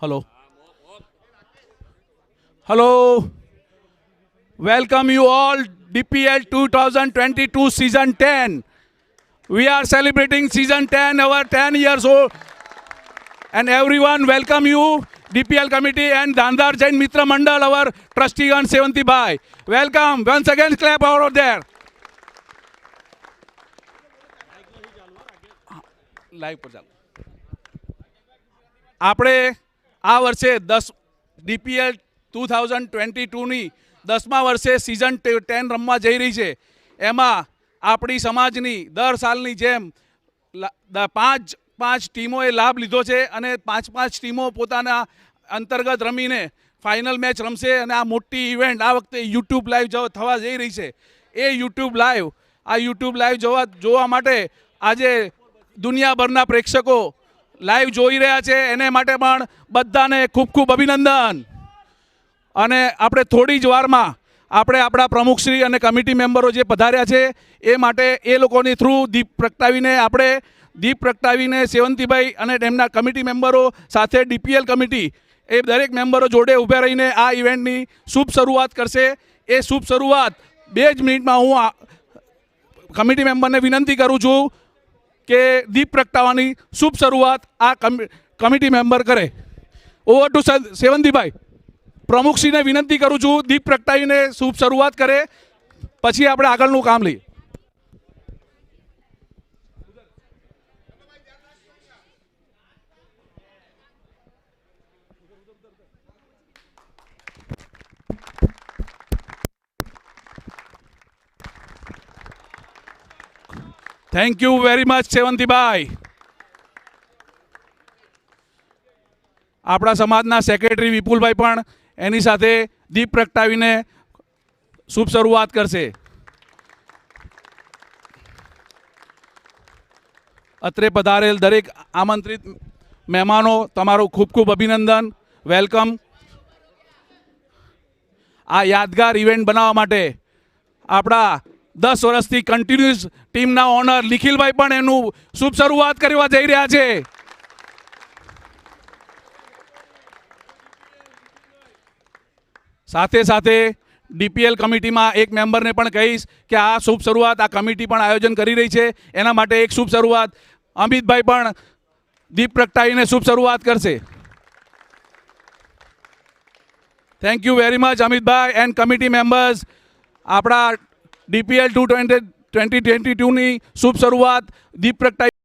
Hello. Hello. Welcome you all, DPL 2022 Season 10. We are celebrating Season 10, our 10 years old. And everyone, welcome you, DPL committee and Dandar Jain Mitra Mandal, our trustee and Sevanti Bhai. Welcome. Once again, clap over there. Live પર ચાલો. આપણે આ વર્ષે DPL 2022ની 10મા વર્ષે season 10 રમવા જઈ રહી છે. એમાં આપણી સમાજની દર સાલની જેમ 5 ટીમોએ લાભ લીધો છે અને 5 ટીમો પોતાના અંતર્ગત રમીને ફાઇનલ મેચ રમશે. અને આ મોટી ઇવેન્ટ આ વખતે યુટ્યુબ લાઈવ થવા જઈ રહી છે. એ યુટ્યુબ લાઈવ જોવા માટે આજે દુનિયાભરના પ્રેક્ષકો લાઈવ જોઈ રહ્યા છે. એને માટે પણ બધાને ખૂબ ખૂબ અભિનંદન. અને આપણે થોડી જ વારમાં આપણે આપણા પ્રમુખશ્રી અને કમિટી મેમ્બરો જે પધાર્યા છે એ માટે એ લોકોની થ્રુ દીપ પ્રગટાવીને સેવંતીભાઈ અને તેમના કમિટી મેમ્બરો સાથે DPL કમિટી એ દરેક મેમ્બરો જોડે ઊભા રહીને આ ઇવેન્ટની શુભ શરૂઆત કરશે. એ શુભ શરૂઆત 2 જ મિનિટમાં હું કમિટી મેમ્બરને વિનંતી કરું છું કે દીપ પ્રગટાવવાની શુભ શરૂઆત આ કમિટી મેમ્બર કરે. Over to Sevantibhai. પ્રમુખશ્રીને વિનંતી કરું છું દીપ પ્રગટાવીને શુભ શરૂઆત કરે, પછી આપણે આગળનું કામ લઈએ. Thank you very much Sevantibhai. આપણા સમાજના સેક્રેટરી વિપુલભાઈ પણ એની સાથે દીપ પ્રગટાવીને શુભ શરૂઆત કરશે. અત્રે પધારેલ દરેક આમંત્રિત મહેમાનો, તમારું ખૂબ ખૂબ અભિનંદન, વેલકમ. આ યાદગાર ઇવેન્ટ બનાવવા માટે આપણા 10 વર્ષથી કન્ટિન્યુઅસ ટીમના ઓનર નિખિલભાઈ પણ એનું શુભ શરૂઆત કરવા જઈ રહ્યા છે. સાથે સાથે DPL કમિટીમાં એક મેમ્બરને પણ કહીશ કે આ શુભ શરૂઆત આ કમિટી પણ આયોજન કરી રહી છે. એના માટે એક શુભ શરૂઆત અમિતભાઈ પણ દીપ પ્રગટાવીને શુભ શરૂઆત કરશે. Thank you very much Amitbhai and committee members. આપણા DPL 2022ની શુભ શરૂઆત દીપ પ્રગટાવી